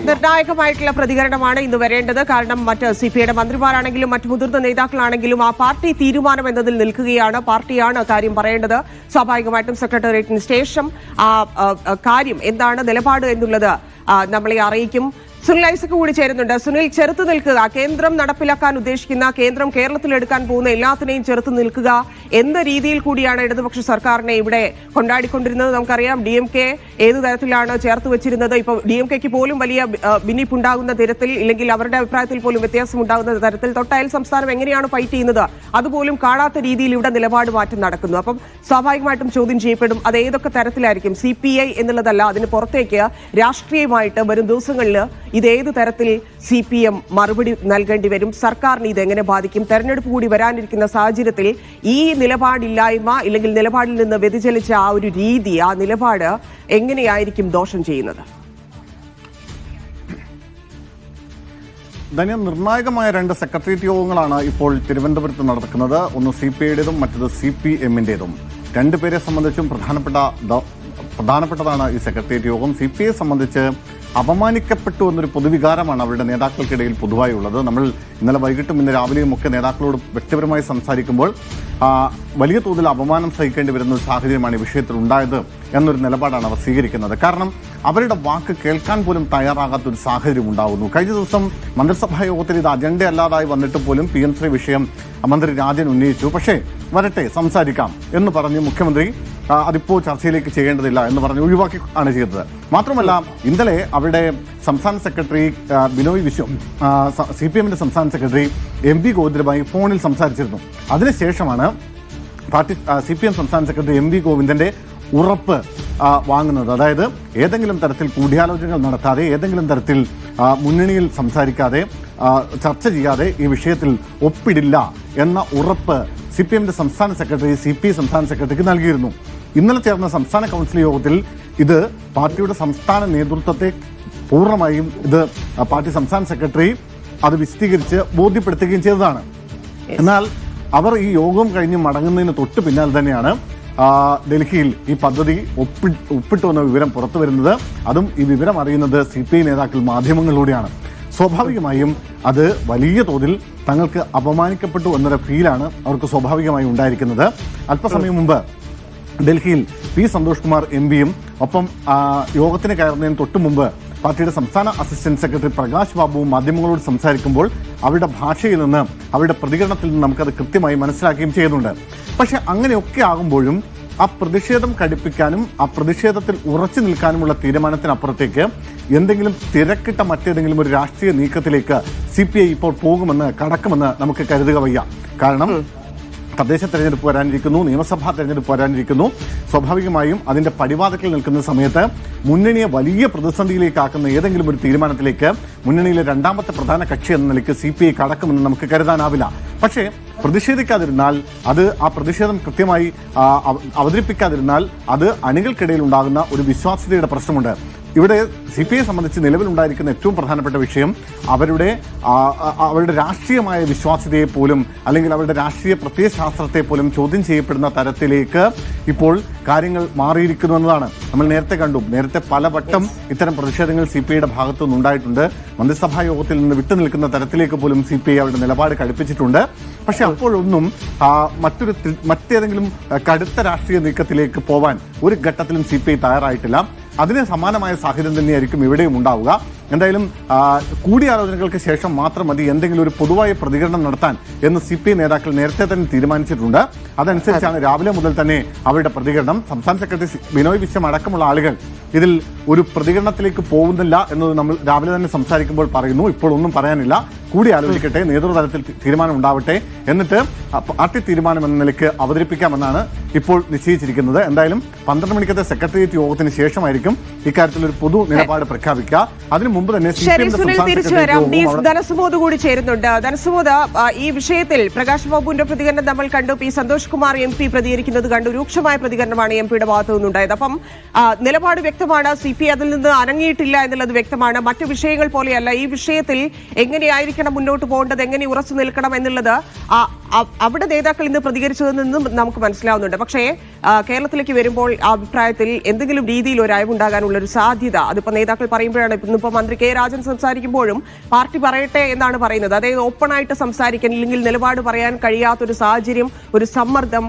നിർണായകമായിട്ടുള്ള പ്രതികരണമാണ് ഇന്ന് വരേണ്ടത്. കാരണം മറ്റ് സിപിഐയുടെ മന്ത്രിമാരാണെങ്കിലും മറ്റു മുതിർന്ന നേതാക്കളാണെങ്കിലും ആ പാർട്ടി തീരുമാനം എന്നതിൽ നിൽക്കുകയാണ്. പാർട്ടിയാണ് കാര്യം പറയേണ്ടത്. സ്വാഭാവികമായിട്ടും സെക്രട്ടേറിയറ്റിന് ശേഷം ആ കാര്യം എന്താണ് നിലപാട് എന്നുള്ളത് നമ്മളെ അറിയിക്കും. സുനിൽ ഐസക് കൂടി ചേരുന്നുണ്ട്. സുനിൽ, ചെറുത്തു നിൽക്കുക, കേന്ദ്രം നടപ്പിലാക്കാൻ ഉദ്ദേശിക്കുന്ന, കേന്ദ്രം കേരളത്തിൽ എടുക്കാൻ പോകുന്ന എല്ലാത്തിനെയും ചെറുത്തു നിൽക്കുക എന്ന രീതിയിൽ കൂടിയാണ് ഇടതുപക്ഷ സർക്കാരിനെ ഇവിടെ കൊണ്ടാടിക്കൊണ്ടിരുന്നത്. നമുക്കറിയാം DMK ഏതു തരത്തിലാണ് ചേർത്ത് വെച്ചിരുന്നത്. ഇപ്പോൾ DMKക്ക് പോലും വലിയ ഭിന്നിപ്പുണ്ടാകുന്ന തരത്തിൽ, ഇല്ലെങ്കിൽ അവരുടെ അഭിപ്രായത്തിൽ പോലും വ്യത്യാസം ഉണ്ടാകുന്ന തരത്തിൽ തൊട്ടയൽ സംസ്ഥാനം എങ്ങനെയാണ് ഫൈറ്റ് ചെയ്യുന്നത് അതുപോലും കാണാത്ത രീതിയിൽ ഇവിടെ നിലപാട് മാറ്റം നടക്കുന്നു. അപ്പം സ്വാഭാവികമായിട്ടും ചോദ്യം ചെയ്യപ്പെടും അത് ഏതൊക്കെ തരത്തിലായിരിക്കും. CPI എന്നുള്ളതല്ല, അതിന് പുറത്തേക്ക് രാഷ്ട്രീയമായിട്ട് വരും ദിവസങ്ങളിൽ ഇതേത് തരത്തിൽ CPM മറുപടി നൽകേണ്ടി വരും, സർക്കാരിന് ഇതെങ്ങനെ ബാധിക്കും, തെരഞ്ഞെടുപ്പ് കൂടി വരാനിരിക്കുന്ന സാഹചര്യത്തിൽ ഈ നിലപാടില്ലായ്മ ഇല്ലെങ്കിൽ നിലപാടിൽ നിന്ന് വ്യതിചലിച്ച ആ ഒരു രീതി, ആ നിലപാട് എങ്ങനെയായിരിക്കും ദോഷം ചെയ്യുന്നത്? നിർണായകമായ 2 സെക്രട്ടേറിയറ്റ് യോഗങ്ങളാണ് ഇപ്പോൾ തിരുവനന്തപുരത്ത് നടക്കുന്നത്. ഒന്ന് CPIയുടേതും മറ്റത് CPMന്റേതും. രണ്ടുപേരെ സംബന്ധിച്ചും പ്രധാനപ്പെട്ടതാണ് ഈ സെക്രട്ടേറിയറ്റ് യോഗം. CPIയെ സംബന്ധിച്ച് അപമാനിക്കപ്പെട്ടു എന്നൊരു പൊതുവികാരമാണ് അവരുടെ നേതാക്കൾക്കിടയിൽ പൊതുവായി ഉള്ളത്. നമ്മൾ ഇന്നലെ വൈകിട്ടും ഇന്ന് രാവിലെയും ഒക്കെ നേതാക്കളോട് വ്യക്തിപരമായി സംസാരിക്കുമ്പോൾ വലിയ തോതിൽ അപമാനം സഹിക്കേണ്ടി വരുന്ന ഒരു സാഹചര്യമാണ് ഈ വിഷയത്തിൽ ഉണ്ടായത് എന്നൊരു നിലപാടാണ് അവർ സ്വീകരിക്കുന്നത്. കാരണം അവരുടെ വാക്ക് കേൾക്കാൻ പോലും തയ്യാറാകാത്തൊരു സാഹചര്യം ഉണ്ടാകുന്നു. കഴിഞ്ഞ ദിവസം മന്ത്രിസഭാ യോഗത്തിൽ ഇത് അജണ്ട അല്ലാതായി വന്നിട്ട് പോലും PM ശ്രീ വിഷയം മന്ത്രി രാജൻ ഉന്നയിച്ചു. പക്ഷേ വരട്ടെ സംസാരിക്കാം എന്ന് പറഞ്ഞ് മുഖ്യമന്ത്രി അതിപ്പോൾ ചർച്ചയിലേക്ക് ചെയ്യേണ്ടതില്ല എന്ന് പറഞ്ഞ് ഒഴിവാക്കി ആണ് ചെയ്തത്. മാത്രമല്ല ഇന്നലെ അവരുടെ സംസ്ഥാന സെക്രട്ടറി ബിനോയ് വിശ്വം CPMന്റെ സംസ്ഥാന സെക്രട്ടറി MV ഗോവിന്ദനുമായി ഫോണിൽ സംസാരിച്ചിരുന്നു. അതിനുശേഷമാണ് പാർട്ടി CPM സംസ്ഥാന സെക്രട്ടറി MV ഗോവിന്ദന്റെ ഉറപ്പ് വാങ്ങുന്നത്. അതായത് ഏതെങ്കിലും തരത്തിൽ കൂടിയാലോചനകൾ നടത്താതെ, ഏതെങ്കിലും തരത്തിൽ മുന്നണിയിൽ സംസാരിക്കാതെ, ചർച്ച ചെയ്യാതെ ഈ വിഷയത്തിൽ ഒപ്പിടില്ല എന്ന ഉറപ്പ് CPMന്റെ സംസ്ഥാന സെക്രട്ടറി CPI സംസ്ഥാന സെക്രട്ടറിക്ക് നൽകിയിരുന്നു. ഇന്നലെ ചേർന്ന സംസ്ഥാന കൗൺസിൽ യോഗത്തിൽ ഇത് പാർട്ടിയുടെ സംസ്ഥാന നേതൃത്വത്തെ പൂർണ്ണമായും ഇത് പാർട്ടി സംസ്ഥാന സെക്രട്ടറി അത് വിശദീകരിച്ച് ബോധ്യപ്പെടുത്തുകയും ചെയ്തതാണ്. എന്നാൽ അവർ ഈ യോഗം കഴിഞ്ഞ് മടങ്ങുന്നതിന് തൊട്ട് പിന്നാലെ തന്നെയാണ് ഡൽഹിയിൽ ഈ പദ്ധതി ഒപ്പിട്ടു എന്ന വിവരം പുറത്തു വരുന്നത്. അതും ഈ വിവരം അറിയുന്നത് CPI നേതാക്കൾ മാധ്യമങ്ങളിലൂടെയാണ്. സ്വാഭാവികമായും അത് വലിയ തോതിൽ തങ്ങൾക്ക് അപമാനിക്കപ്പെട്ടു എന്നൊരു ഫീലാണ് അവർക്ക് സ്വാഭാവികമായി ഉണ്ടായിരിക്കുന്നത്. അല്പസമയം മുമ്പ് ഡൽഹിയിൽ P. സന്തോഷ് കുമാർ MPയും ഒപ്പം യോഗത്തിന് കയറുന്നതിന് തൊട്ടു മുമ്പ് പാർട്ടിയുടെ സംസ്ഥാന അസിസ്റ്റന്റ് സെക്രട്ടറി പ്രകാശ് ബാബുവും മാധ്യമങ്ങളോട് സംസാരിക്കുമ്പോൾ അവരുടെ ഭാഷയിൽ നിന്ന്, അവരുടെ പ്രതികരണത്തിൽ നിന്ന് നമുക്കത് കൃത്യമായി മനസ്സിലാക്കുകയും ചെയ്യുന്നുണ്ട്. പക്ഷെ അങ്ങനെയൊക്കെ ആകുമ്പോഴും ആ പ്രതിഷേധം കടുപ്പിക്കാനും ആ പ്രതിഷേധത്തിൽ ഉറച്ചു നിൽക്കാനുമുള്ള തീരുമാനത്തിനപ്പുറത്തേക്ക് എന്തെങ്കിലും തിരക്കിട്ട മറ്റേതെങ്കിലും ഒരു രാഷ്ട്രീയ നീക്കത്തിലേക്ക് CPI ഇപ്പോൾ കടക്കുമെന്ന് നമുക്ക് കരുതുക വയ്യ. കാരണം തദ്ദേശ തെരഞ്ഞെടുപ്പ് വരാനിരിക്കുന്നു, നിയമസഭാ തെരഞ്ഞെടുപ്പ് വരാനിരിക്കുന്നു. സ്വാഭാവികമായും അതിന്റെ പടിവാതിക്കൽ നിൽക്കുന്ന സമയത്ത് മുന്നണിയെ വലിയ പ്രതിസന്ധിയിലേക്കാക്കുന്ന ഏതെങ്കിലും ഒരു തീരുമാനത്തിലേക്ക് മുന്നണിയിലെ രണ്ടാമത്തെ പ്രധാന കക്ഷി എന്ന നിലയ്ക്ക് CPI കടക്കുമെന്ന് നമുക്ക് കരുതാനാവില്ല. പക്ഷേ പ്രതിഷേധിക്കാതിരുന്നാൽ, ആ പ്രതിഷേധം കൃത്യമായി അവതരിപ്പിക്കാതിരുന്നാൽ അത് അണികൾക്കിടയിൽ ഉണ്ടാകുന്ന ഒരു വിശ്വാസ്യതയുടെ പ്രശ്നമുണ്ട്. ഇവിടെ CPIയെ സംബന്ധിച്ച് നിലവിലുണ്ടായിരിക്കുന്ന ഏറ്റവും പ്രധാനപ്പെട്ട വിഷയം അവരുടെ രാഷ്ട്രീയമായ വിശ്വാസ്യതയെ പോലും, അല്ലെങ്കിൽ അവരുടെ രാഷ്ട്രീയ പ്രത്യയശാസ്ത്രത്തെ പോലും ചോദ്യം ചെയ്യപ്പെടുന്ന തരത്തിലേക്ക് ഇപ്പോൾ കാര്യങ്ങൾ മാറിയിരിക്കുന്നു എന്നതാണ്. നമ്മൾ നേരത്തെ കണ്ടു, നേരത്തെ പലവട്ടം ഇത്തരം പ്രതിഷേധങ്ങൾ CPIയുടെ ഭാഗത്തു നിന്നുണ്ടായിട്ടുണ്ട്. മന്ത്രിസഭാ യോഗത്തിൽ നിന്ന് വിട്ടുനിൽക്കുന്ന തരത്തിലേക്ക് പോലും CPI അവരുടെ നിലപാട് കടുപ്പിച്ചിട്ടുണ്ട്. പക്ഷെ അപ്പോഴൊന്നും മറ്റേതെങ്കിലും കടുത്ത രാഷ്ട്രീയ നീക്കത്തിലേക്ക് പോവാൻ ഒരു ഘട്ടത്തിലും CPI തയ്യാറായിട്ടില്ല. അതിന് സമാനമായ സാഹചര്യം തന്നെയായിരിക്കും ഇവിടെയും ഉണ്ടാവുക. എന്തായാലും കൂടിയാലോചനകൾക്ക് ശേഷം മാത്രം മതി എന്തെങ്കിലും ഒരു പൊതുവായ പ്രതികരണം നടത്താൻ എന്ന് CPI നേതാക്കൾ നേരത്തെ തന്നെ തീരുമാനിച്ചിട്ടുണ്ട്. അതനുസരിച്ചാണ് രാവിലെ മുതൽ തന്നെ അവരുടെ പ്രതികരണം. സംസ്ഥാന സെക്രട്ടറി ബിനോയ് വിശ്വം അടക്കമുള്ള ആളുകൾ ഇതിൽ ഒരു പ്രതികരണത്തിലേക്ക് പോകുന്നില്ല എന്നത് നമ്മൾ രാവിലെ തന്നെ സംസാരിക്കുമ്പോൾ പറയുന്നു. ഇപ്പോൾ ഒന്നും പറയാനില്ല, കൂടി ആലോചിക്കട്ടെ, നേതൃതലത്തിൽ തീരുമാനം ഉണ്ടാവട്ടെ, എന്നിട്ട് പാർട്ടി തീരുമാനം എന്ന നിലയ്ക്ക് അവതരിപ്പിക്കാമെന്നാണ് ഇപ്പോൾ നിശ്ചയിച്ചിരിക്കുന്നത്. എന്തായാലും 12 മണിക്കത്തെ സെക്രട്ടേറിയറ്റ് യോഗത്തിന് ശേഷമായിരിക്കും ഇക്കാര്യത്തിൽ ഒരു പൊതു നിലപാട് പ്രഖ്യാപിക്കുക. അതിനു മുമ്പ് തന്നെ ധനസുമോദ് കൂടി ചേരുന്നുണ്ട്. ധനസുമോദ്, ഈ വിഷയത്തിൽ പ്രകാശ് ബാബുവിന്റെ പ്രതികരണം നമ്മൾ കണ്ടു, P. സന്തോഷ് കുമാർ MP പ്രതികരിക്കുന്നത് കണ്ടു. രൂക്ഷമായ പ്രതികരണമാണ് MPയുടെ ഭാഗത്തു നിന്നുണ്ടായത്. അപ്പം നിലപാട് വ്യക്തമാണ്, CPI അതിൽ നിന്ന് അനങ്ങിയിട്ടില്ല എന്നുള്ളത് വ്യക്തമാണ്. മറ്റു വിഷയങ്ങൾ പോലെയല്ല, ഈ വിഷയത്തിൽ എങ്ങനെയായിരിക്കണം മുന്നോട്ട് പോകേണ്ടത്, എങ്ങനെ ഉറച്ചു നിൽക്കണം എന്നുള്ളത് അവിടെ നേതാക്കൾ ഇന്ന് പ്രതികരിച്ചതിൽ നിന്നും നമുക്ക് മനസ്സിലാവുന്നുണ്ട്. പക്ഷേ കേരളത്തിലേക്ക് വരുമ്പോൾ അഭിപ്രായത്തിൽ എന്തെങ്കിലും രീതിയിൽ ഒരു അയവുണ്ടാകാനുള്ള ഒരു സാധ്യത അതിപ്പോ നേതാക്കൾ പറയുമ്പോഴാണ് ഇന്നിപ്പോ മന്ത്രി കെ രാജൻ സംസാരിക്കുമ്പോഴും പാർട്ടി പറയട്ടെ എന്നാണ് പറയുന്നത്. അതായത് ഓപ്പണായിട്ട് സംസാരിക്കാൻ ഇല്ലെങ്കിൽ നിലപാട് പറയാൻ കഴിയാത്തൊരു സാഹചര്യം, ഒരു സമ്മർദ്ദം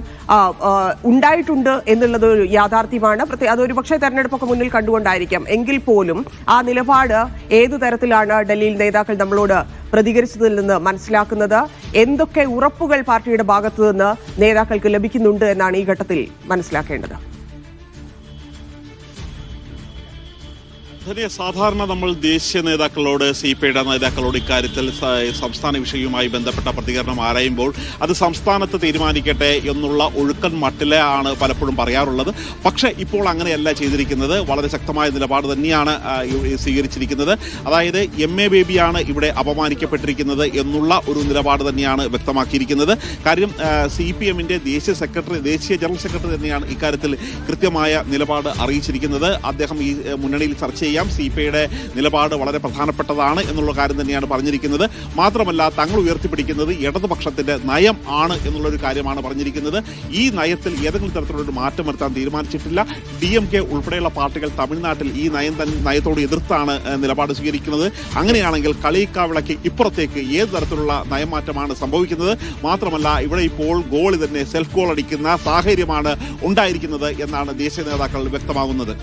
ഉണ്ടായിട്ടുണ്ട് എന്നുള്ളത് ഒരു യാഥാർത്ഥ്യമാണ്. അതൊരു പക്ഷേ തെരഞ്ഞെടുപ്പൊക്കെ മുന്നിൽ കണ്ടുകൊണ്ടായിരിക്കാം. എങ്കിൽ പോലും ആ നിലപാട് ഏതു തരത്തിലാണ് ഡൽഹിയിൽ നേതാക്കൾ നമ്മളോട് പ്രതികരിച്ചതിൽ നിന്ന് മനസ്സിലാക്കുന്നത്? എന്തൊക്കെ ഉറപ്പുകൾ പാർട്ടിയുടെ ഭാഗത്തു നിന്ന് നേതാക്കൾക്ക് ലഭിക്കുന്നുണ്ട് എന്നാണ് ഈ ഘട്ടത്തിൽ മനസ്സിലാക്കേണ്ടത്. സാധാരണ നമ്മൾ ദേശീയ നേതാക്കളോട് CPI-യുടെ നേതാക്കളോട് ഇക്കാര്യത്തിൽ സംസ്ഥാന വിഷയവുമായി ബന്ധപ്പെട്ട പ്രതികരണം ആരായുമ്പോൾ അത് സംസ്ഥാനത്ത് തീരുമാനിക്കട്ടെ എന്നുള്ള ഒഴുക്കൻ മട്ടിലാണ് പലപ്പോഴും പറയാറുള്ളത്. പക്ഷേ ഇപ്പോൾ അങ്ങനെയല്ല ചെയ്തിരിക്കുന്നത്. വളരെ ശക്തമായ നിലപാട് തന്നെയാണ് സ്വീകരിച്ചിരിക്കുന്നത്. അതായത് MA ബേബിയാണ് ഇവിടെ അപമാനിക്കപ്പെട്ടിരിക്കുന്നത് എന്നുള്ള ഒരു നിലപാട് തന്നെയാണ് വ്യക്തമാക്കിയിരിക്കുന്നത്. കാര്യം CPM-ന്റെ ദേശീയ ജനറൽ സെക്രട്ടറി തന്നെയാണ് ഇക്കാര്യത്തിൽ കൃത്യമായ നിലപാട് അറിയിച്ചിരിക്കുന്നത്. അദ്ദേഹം ഈ മുന്നണിയിൽ ചർച്ച ചെയ്യാം, CPI-യുടെ നിലപാട് വളരെ പ്രധാനപ്പെട്ടതാണ് എന്നുള്ള കാര്യം തന്നെയാണ് പറഞ്ഞിരിക്കുന്നത്. മാത്രമല്ല തങ്ങൾ ഉയർത്തിപ്പിടിക്കുന്നത് ഇടതുപക്ഷത്തിന്റെ നയം ആണ് എന്നുള്ളൊരു കാര്യമാണ് പറഞ്ഞിരിക്കുന്നത്. ഈ നയത്തിൽ ഏതെങ്കിലും തരത്തിലുള്ള ഒരു മാറ്റം വരുത്താൻ തീരുമാനിച്ചിട്ടില്ല. DMK ഉൾപ്പെടെയുള്ള പാർട്ടികൾ തമിഴ്നാട്ടിൽ ഈ നയത്തോട് എതിർത്താണ് നിലപാട് സ്വീകരിക്കുന്നത്. അങ്ങനെയാണെങ്കിൽ കളിക്കാവിളയ്ക്ക് ഇപ്പുറത്തേക്ക് ഏത് തരത്തിലുള്ള നയമാറ്റമാണ് സംഭവിക്കുന്നത്? മാത്രമല്ല ഇവിടെ ഇപ്പോൾ ഗോൾ തന്നെ സെൽഫ് ഗോൾ അടിക്കുന്ന സാഹചര്യമാണ് ഉണ്ടായിരിക്കുന്നത് എന്നാണ് ദേശീയ നേതാക്കൾ വ്യക്തമാകുന്നത്.